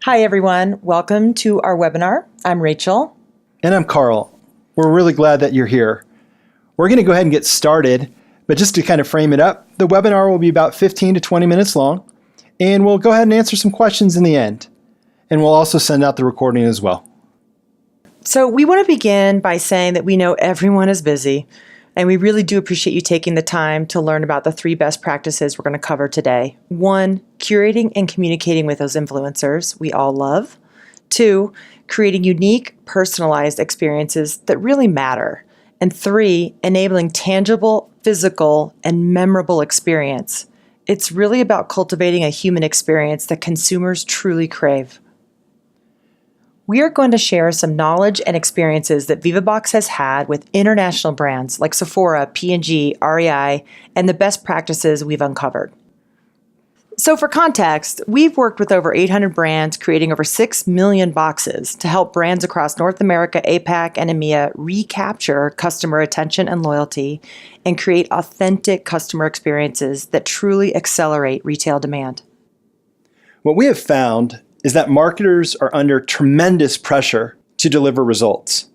Hi, everyone. Welcome to our webinar. I'm Rachel. And I'm Carl. We're really glad that you're here. We're going to go ahead and get started, but just to kind of frame it up, the webinar will be about 15 to 20 minutes long, and we'll go ahead and answer some questions in the end. And we'll also send out the recording as well. So we want to begin by saying that we know everyone is busy, and we really do appreciate you taking the time to learn about the 3 best practices we're going to cover today. 1, curating and communicating with those influencers we all love. 2, creating unique, personalized experiences that really matter. And 3, enabling tangible, physical, and memorable experience. It's really about cultivating a human experience that consumers truly crave. We are going to share some knowledge and experiences that Vivabox has had with international brands like Sephora, P&G, REI, and the best practices we've uncovered. So for context, we've worked with over 800 brands, creating over 6 million boxes to help brands across North America, APAC, and EMEA recapture customer attention and loyalty and create authentic customer experiences that truly accelerate retail demand. What we have found is that marketers are under tremendous pressure to deliver results.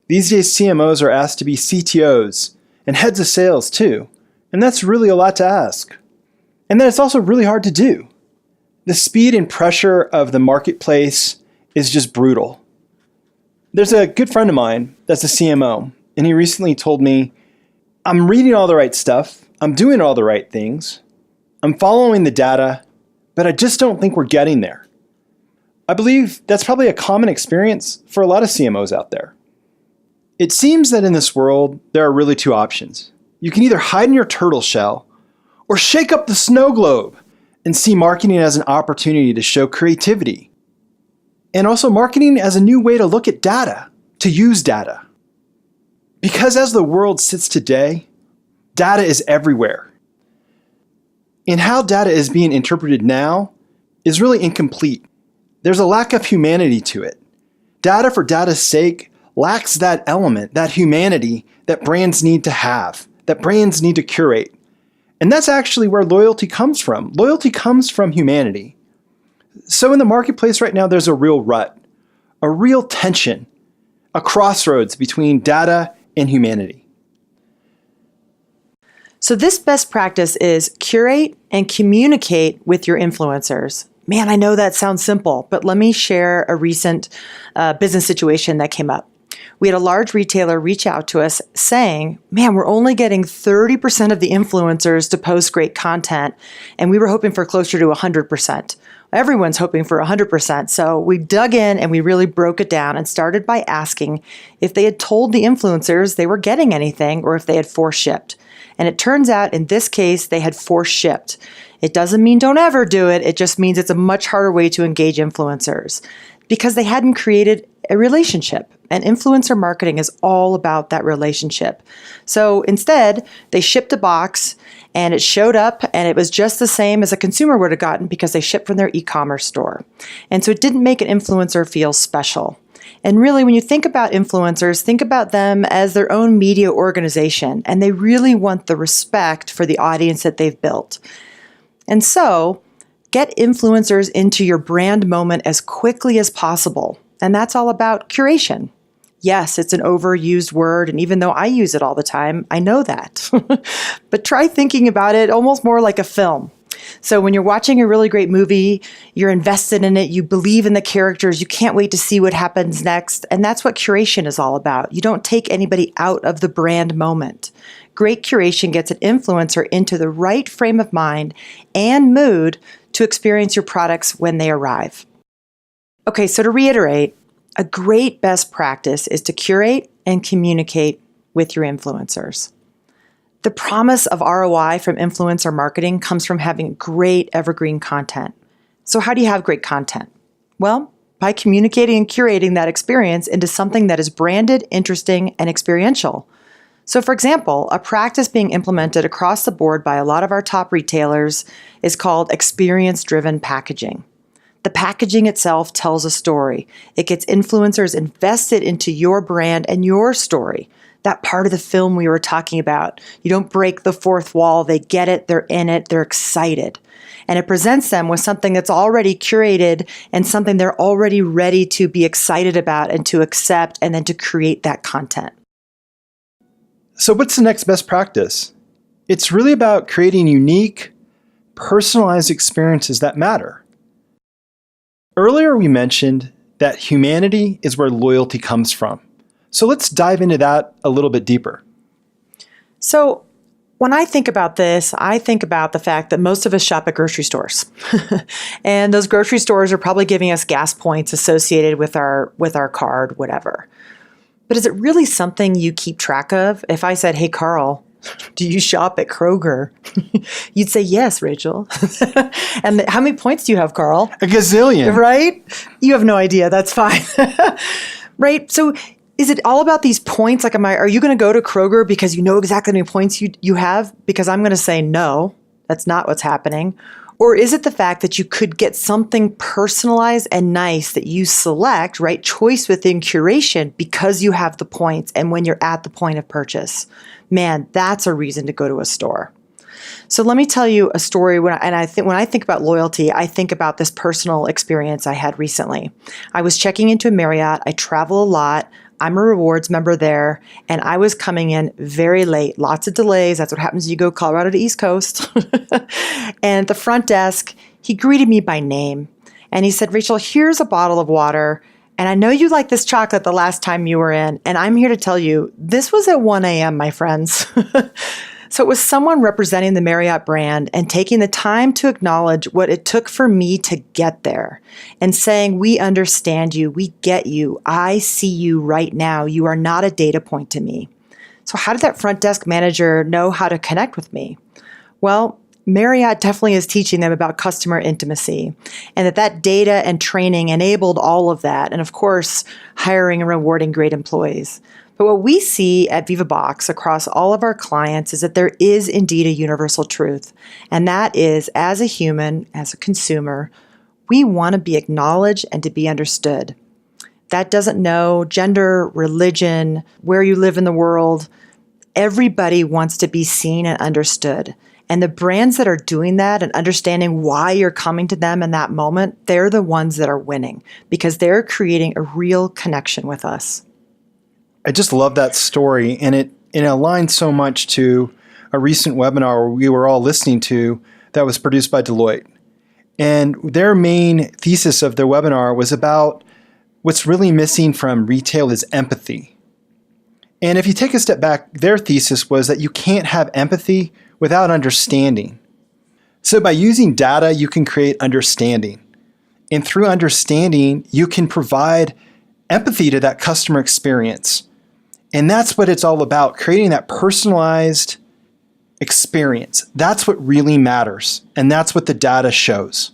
These days, CMOs are asked to be CTOs and heads of sales too, and that's really a lot to ask. And then it's also really hard to do. The speed and pressure of the marketplace is just brutal. There's a good friend of mine that's a CMO, and he recently told me, I'm reading all the right stuff, I'm doing all the right things, I'm following the data, but I just don't think we're getting there. I believe that's probably a common experience for a lot of CMOs out there. It seems that in this world, there are really 2 options. You can either hide in your turtle shell or shake up the snow globe and see marketing as an opportunity to show creativity. And also marketing as a new way to look at data, to use data. Because as the world sits today, data is everywhere. And how data is being interpreted now is really incomplete. There's a lack of humanity to it. Data for data's sake lacks that element, that humanity that brands need to have, that brands need to curate. And that's actually where loyalty comes from. Loyalty comes from humanity. So in the marketplace right now, there's a real rut, a real tension, a crossroads between data and humanity. So this best practice is curate and communicate with your influencers. Man, I know that sounds simple, but let me share a recent business situation that came up. We had a large retailer reach out to us saying, man, we're only getting 30% of the influencers to post great content, and we were hoping for closer to 100%. Everyone's hoping for 100%. So we dug in and we really broke it down and started by asking if they had told the influencers they were getting anything or if they had force shipped. And it turns out in this case, they had force shipped. It doesn't mean don't ever do it. It just means it's a much harder way to engage influencers because they hadn't created a relationship. And influencer marketing is all about that relationship. So instead, they shipped a box and it showed up and it was just the same as a consumer would have gotten because they shipped from their e-commerce store. And so it didn't make an influencer feel special. And really, when you think about influencers, think about them as their own media organization, and they really want the respect for the audience that they've built. And so, get influencers into your brand moment as quickly as possible. And that's all about curation. Yes, it's an overused word, and even though I use it all the time, I know that. But try thinking about it almost more like a film. So when you're watching a really great movie, you're invested in it, you believe in the characters, you can't wait to see what happens next. And that's what curation is all about. You don't take anybody out of the brand moment. Great curation gets an influencer into the right frame of mind and mood to experience your products when they arrive. Okay, so to reiterate, a great best practice is to curate and communicate with your influencers. The promise of ROI from influencer marketing comes from having great evergreen content. So how do you have great content? Well, by communicating and curating that experience into something that is branded, interesting, and experiential. So for example, a practice being implemented across the board by a lot of our top retailers is called experience-driven packaging. The packaging itself tells a story. It gets influencers invested into your brand and your story. That part of the film we were talking about. You don't break the fourth wall. They get it. They're in it. They're excited. and it presents them with something that's already curated and something they're already ready to be excited about and to accept and then to create that content. So what's the next best practice? It's really about creating unique, personalized experiences that matter. Earlier we mentioned that humanity is where loyalty comes from. So let's dive into that a little bit deeper. So when I think about this, I think about the fact that most of us shop at grocery stores. And those grocery stores are probably giving us gas points associated with our card, whatever. But is it really something you keep track of? If I said, "Hey, Carl, do you shop at Kroger?" You'd say, "Yes, Rachel." And how many points do you have, Carl? A gazillion. Right? You have no idea. That's fine. Right? So is it all about these points? Like, are you going to go to Kroger because you know exactly how many points you have? Because I'm going to say no, that's not what's happening. Or is it the fact that you could get something personalized and nice that you select, right? Choice within curation because you have the points and when you're at the point of purchase. Man, that's a reason to go to a store. So let me tell you a story. When I think about loyalty, I think about this personal experience I had recently. I was checking into a Marriott. I travel a lot. I'm a rewards member there, and I was coming in very late. Lots of delays. That's what happens when you go Colorado to East Coast. And at the front desk, he greeted me by name, and he said, "Rachel, here's a bottle of water. And I know you liked this chocolate the last time you were in, and I'm here to tell you, this was at 1 a.m., my friends." So it was someone representing the Marriott brand and taking the time to acknowledge what it took for me to get there and saying, "We understand you. We get you. I see you right now. You are not a data point to me." So how did that front desk manager know how to connect with me? Well, Marriott definitely is teaching them about customer intimacy and that data and training enabled all of that. And of course, hiring and rewarding great employees. But what we see at Vivabox across all of our clients is that there is indeed a universal truth. And that is, as a human, as a consumer, we want to be acknowledged and to be understood. That doesn't know gender, religion, where you live in the world. Everybody wants to be seen and understood. And the brands that are doing that and understanding why you're coming to them in that moment, they're the ones that are winning because they're creating a real connection with us. I just love that story, and it aligns so much to a recent webinar we were all listening to that was produced by Deloitte. And their main thesis of their webinar was about what's really missing from retail is empathy. And if you take a step back, their thesis was that you can't have empathy without understanding. So by using data, you can create understanding. And through understanding, you can provide empathy to that customer experience. And that's what it's all about, creating that personalized experience. That's what really matters. And that's what the data shows.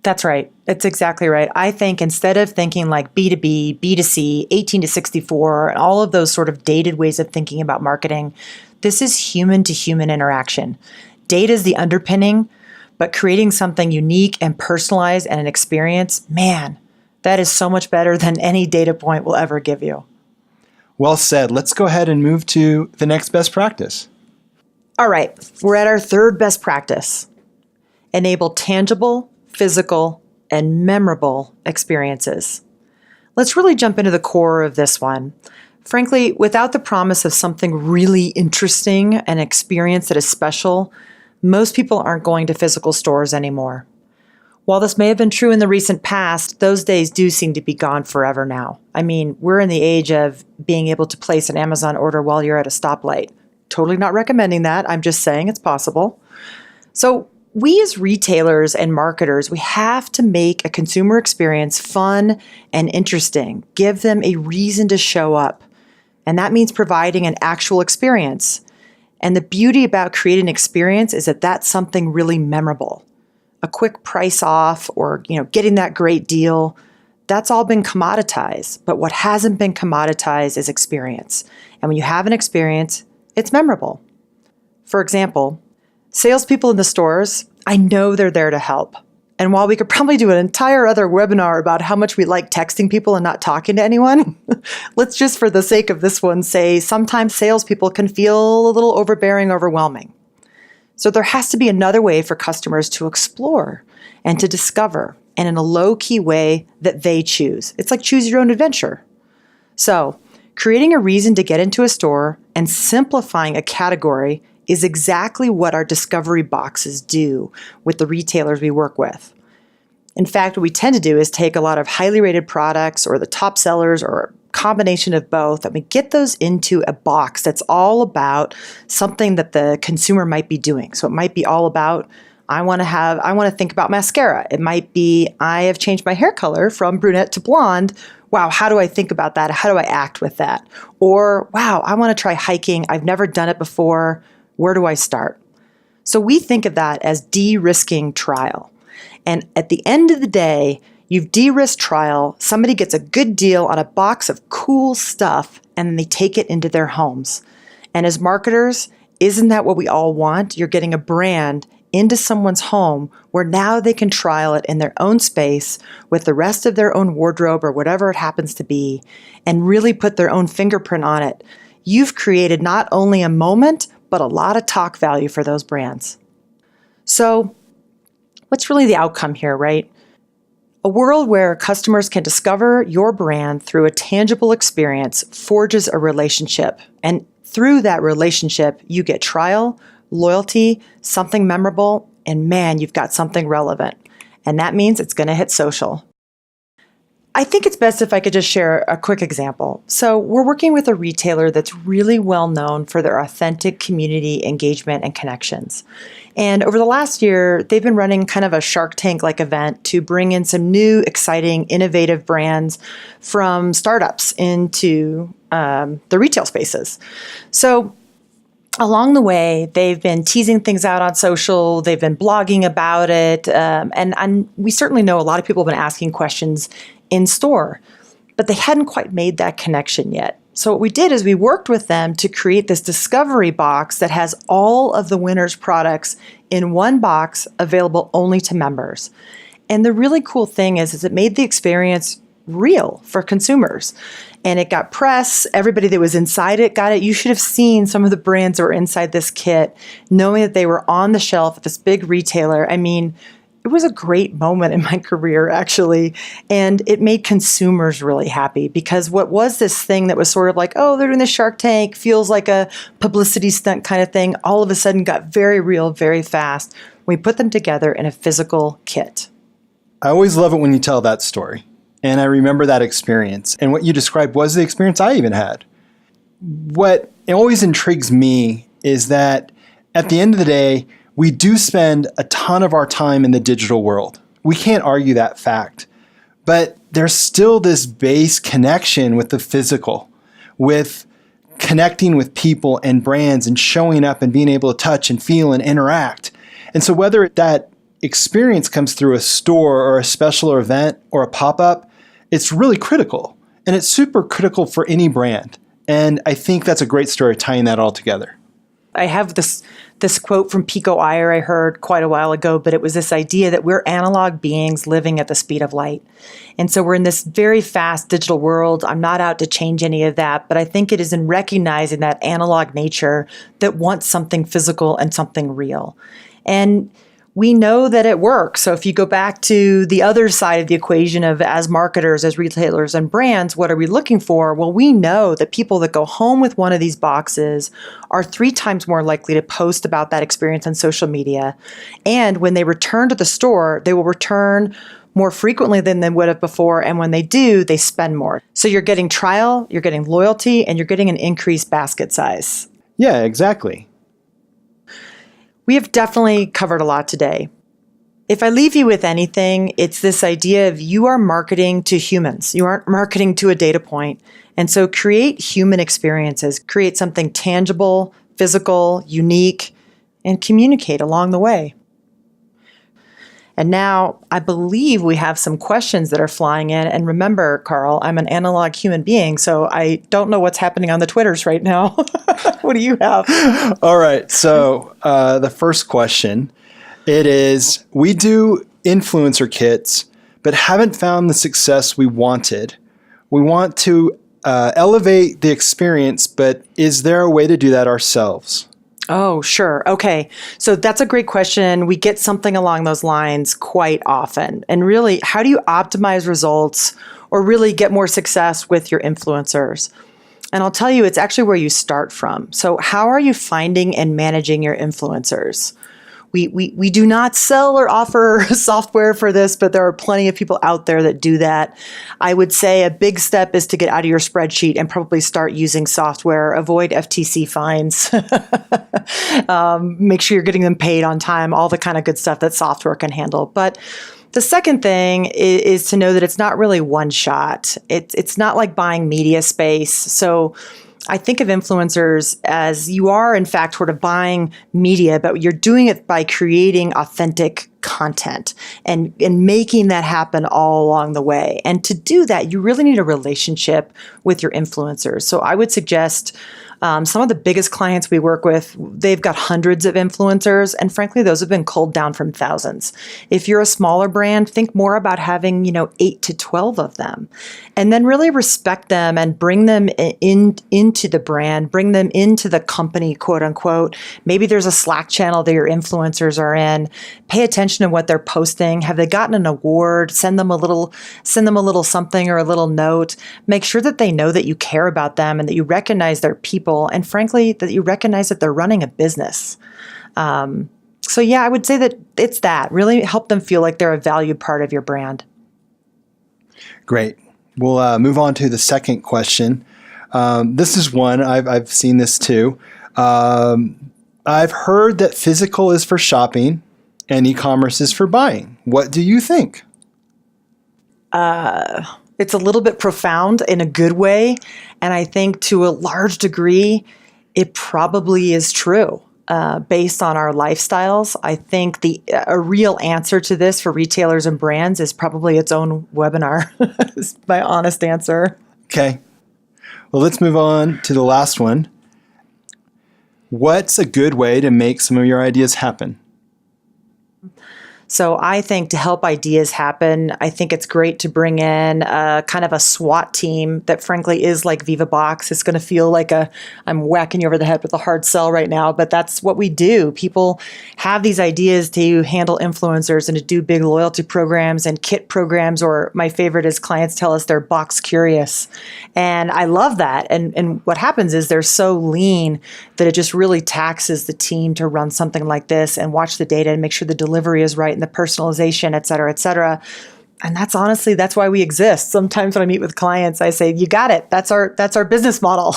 That's right. It's exactly right. I think instead of thinking like B2B, B2C, 18 to 64, and all of those sort of dated ways of thinking about marketing, this is human to human interaction. Data is the underpinning, but creating something unique and personalized and an experience, man, that is so much better than any data point will ever give you. Well said. Let's go ahead and move to the next best practice. All right, we're at our third best practice. Enable tangible, physical, and memorable experiences. Let's really jump into the core of this one. Frankly, without the promise of something really interesting, an experience that is special, most people aren't going to physical stores anymore. While this may have been true in the recent past, those days do seem to be gone forever now. I mean, we're in the age of being able to place an Amazon order while you're at a stoplight. Totally not recommending that. I'm just saying it's possible. So we as retailers and marketers, we have to make a consumer experience fun and interesting. Give them a reason to show up. And that means providing an actual experience. And the beauty about creating an experience is that that's something really memorable. A quick price off or, getting that great deal, that's all been commoditized. But what hasn't been commoditized is experience. And when you have an experience, it's memorable. For example, salespeople in the stores, I know they're there to help. And while we could probably do an entire other webinar about how much we like texting people and not talking to anyone, let's just, for the sake of this one, say sometimes salespeople can feel a little overbearing, overwhelming. So there has to be another way for customers to explore and to discover, and in a low-key way that they choose. It's like choose your own adventure. So creating a reason to get into a store and simplifying a category is exactly what our discovery boxes do with the retailers we work with. In fact, what we tend to do is take a lot of highly rated products or the top sellers or a combination of both, and we get those into a box that's all about something that the consumer might be doing. So it might be all about, I want to think about mascara. It might be, I have changed my hair color from brunette to blonde. Wow, how do I think about that? How do I act with that? Or, wow, I want to try hiking. I've never done it before. Where do I start? So we think of that as de-risking trial. And at the end of the day, you've de-risked trial, somebody gets a good deal on a box of cool stuff, and they take it into their homes. And as marketers, isn't that what we all want? You're getting a brand into someone's home where now they can trial it in their own space with the rest of their own wardrobe or whatever it happens to be, and really put their own fingerprint on it. You've created not only a moment, but a lot of talk value for those brands. So, what's really the outcome here, right? A world where customers can discover your brand through a tangible experience forges a relationship. And through that relationship, you get trial, loyalty, something memorable, and man, you've got something relevant. And that means it's going to hit social. I think it's best if I could just share a quick example. So we're working with a retailer that's really well known for their authentic community engagement and connections. And over the last year, they've been running kind of a Shark Tank-like event to bring in some new, exciting, innovative brands from startups into the retail spaces. So along the way, they've been teasing things out on social, they've been blogging about it, and we certainly know a lot of people have been asking questions in store, but they hadn't quite made that connection yet. So what we did is we worked with them to create this discovery box that has all of the winners' products in one box available only to members. And the really cool thing is it made the experience real for consumers. And it got press. Everybody that was inside it got it. You should have seen some of the brands that were inside this kit, knowing that they were on the shelf at this big retailer. I mean, it was a great moment in my career, actually. And it made consumers really happy because what was this thing that was sort of like, oh, they're doing the Shark Tank, feels like a publicity stunt kind of thing, all of a sudden got very real, very fast. We put them together in a physical kit. I always love it when you tell that story. And I remember that experience. And what you described was the experience I even had. What always intrigues me is that at the end of the day, we do spend a ton of our time in the digital world. We can't argue that fact. But there's still this base connection with the physical, with connecting with people and brands and showing up and being able to touch and feel and interact. And so whether that experience comes through a store or a special event or a pop-up, it's really critical. And it's super critical for any brand. And I think that's a great story tying that all together. I have this quote from Pico Iyer I heard quite a while ago, but it was this idea that we're analog beings living at the speed of light. And so we're in this very fast digital world. I'm not out to change any of that, but I think it is in recognizing that analog nature that wants something physical and something real. And we know that it works. So if you go back to the other side of the equation of as marketers, as retailers and brands, what are we looking for? Well, we know that people that go home with one of these boxes are 3 times more likely to post about that experience on social media. And when they return to the store, they will return more frequently than they would have before. And when they do, they spend more. So you're getting trial, you're getting loyalty, and you're getting an increased basket size. Yeah, exactly. We have definitely covered a lot today. If I leave you with anything, it's this idea of you are marketing to humans. You aren't marketing to a data point. And so create human experiences, create something tangible, physical, unique, and communicate along the way. And now I believe we have some questions that are flying in. And remember, Carl, I'm an analog human being, so I don't know what's happening on the Twitters right now. What do you have? All right. So the first question, it is, we do influencer kits, but haven't found the success we wanted. We want to elevate the experience, but is there a way to do that ourselves? Oh, sure. Okay. So that's a great question. We get something along those lines quite often. And really, how do you optimize results or really get more success with your influencers? And I'll tell you, it's actually where you start from. So how are you finding and managing your influencers? We do not sell or offer software for this, but there are plenty of people out there that do that. I would say a big step is to get out of your spreadsheet and probably start using software. Avoid FTC fines. Make sure you're getting them paid on time, all the kind of good stuff that software can handle. But the second thing is to know that it's not really one shot. It's not like buying media space. So I think of influencers as you are, in fact, sort of buying media, but you're doing it by creating authentic content and making that happen all along the way. And to do that, you really need a relationship with your influencers. So I would suggest some of the biggest clients we work with, they've got hundreds of influencers. And frankly, those have been culled down from thousands. If you're a smaller brand, think more about having, 8 to 12 of them. And then really respect them and bring them into the brand, bring them into the company, quote unquote. Maybe there's a Slack channel that your influencers are in. Pay attention to what they're posting. Have they gotten an award? Send them a little something or a little note. Make sure that they know that you care about them and that you recognize their people. And frankly, that you recognize that they're running a business. So yeah, I would say that it's that. Really help them feel like they're a valued part of your brand. Great. We'll move on to the second question. This is one, I've seen this too. I've heard that physical is for shopping and e-commerce is for buying. What do you think? It's a little bit profound in a good way. And I think to a large degree, it probably is true based on our lifestyles. I think a real answer to this for retailers and brands is probably its own webinar, is my honest answer. Okay. Well, let's move on to the last one. What's a good way to make some of your ideas happen? So I think to help ideas happen, I think it's great to bring in kind of a SWAT team that frankly is like Vivabox. It's going to feel like I'm whacking you over the head with a hard sell right now, but that's what we do. People have these ideas to handle influencers and to do big loyalty programs and kit programs, or my favorite is clients tell us they're box curious. And I love that. And what happens is they're so lean that it just really taxes the team to run something like this and watch the data and make sure the delivery is right and the personalization, et cetera, et cetera. And that's why we exist. Sometimes when I meet with clients, I say, you got it. That's our business model.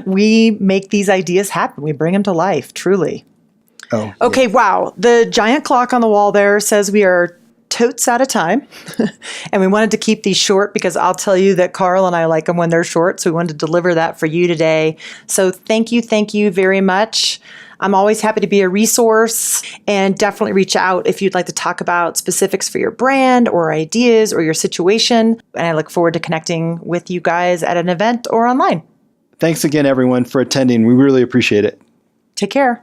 We make these ideas happen. We bring them to life, truly. Oh, okay. Yeah. Wow. The giant clock on the wall there says we are totes out of time. And we wanted to keep these short because I'll tell you that Carl and I like them when they're short. So we wanted to deliver that for you today. So thank you very much. I'm always happy to be a resource, and definitely reach out if you'd like to talk about specifics for your brand or ideas or your situation. And I look forward to connecting with you guys at an event or online. Thanks again, everyone, for attending. We really appreciate it. Take care.